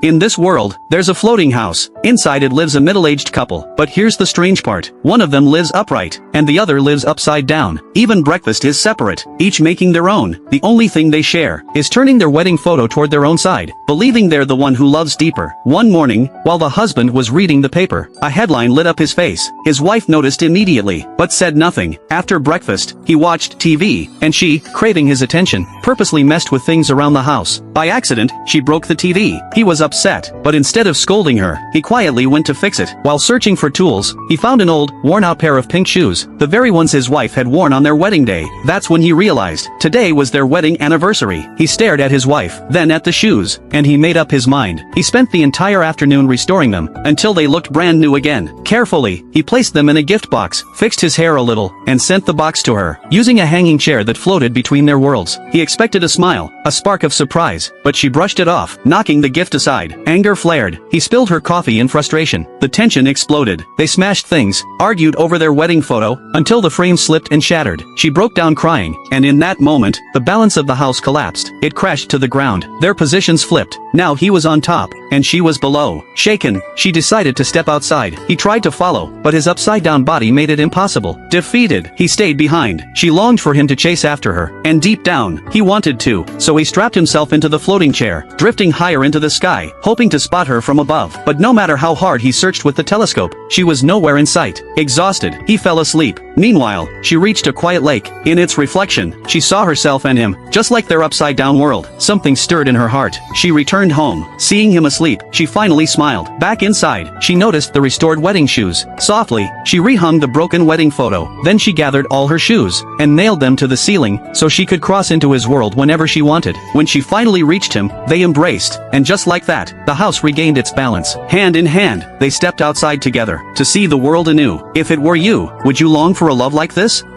In this world, there's a floating house. Inside it lives a middle-aged couple. But here's the strange part. One of them lives upright, and the other lives upside down. Even breakfast is separate, each making their own. The only thing they share is turning their wedding photo toward their own side, believing they're the one who loves deeper. One morning, while the husband was reading the paper, a headline lit up his face. His wife noticed immediately, but said nothing. After breakfast, he watched TV, and she, craving his attention, purposely messed with things around the house. By accident, she broke the TV. He was upset, but instead of scolding her, he quietly went to fix it. While searching for tools, he found an old, worn-out pair of pink shoes, the very ones his wife had worn on their wedding day. That's when he realized, today was their wedding anniversary. He stared at his wife, then at the shoes, and he made up his mind. He spent the entire afternoon restoring them, until they looked brand new again. Carefully, he placed them in a gift box, fixed his hair a little, and sent the box to her, using a hanging chair that floated between their worlds. He expected a smile, a spark of surprise, but she brushed it off, knocking the gift aside. Anger flared. He spilled her coffee in frustration. The tension exploded. They smashed things, argued over their wedding photo, until the frame slipped and shattered. She broke down crying, and in that moment, the balance of the house collapsed. It crashed to the ground. Their positions flipped. Now he was on top, and she was below. Shaken, she decided to step outside. He tried to follow, but his upside-down body made it impossible. Defeated, he stayed behind. She longed for him to chase after her, and deep down, he wanted to, so he strapped himself into the floating chair, drifting higher into the sky, hoping to spot her from above. But no matter how hard he searched with the telescope, she was nowhere in sight. Exhausted, he fell asleep. Meanwhile, she reached a quiet lake. In its reflection, she saw herself and him, just like their upside-down world. Something stirred in her heart. She returned home. Seeing him asleep, she finally smiled. Back inside, she noticed the restored wedding shoes. Softly, she rehung the broken wedding photo. Then she gathered all her shoes, and nailed them to the ceiling, so she could cross into his world whenever she wanted. When she finally reached him, they embraced, and just like that, the house regained its balance. Hand in hand, they stepped outside together, to see the world anew. If it were you, would you long for a love like this?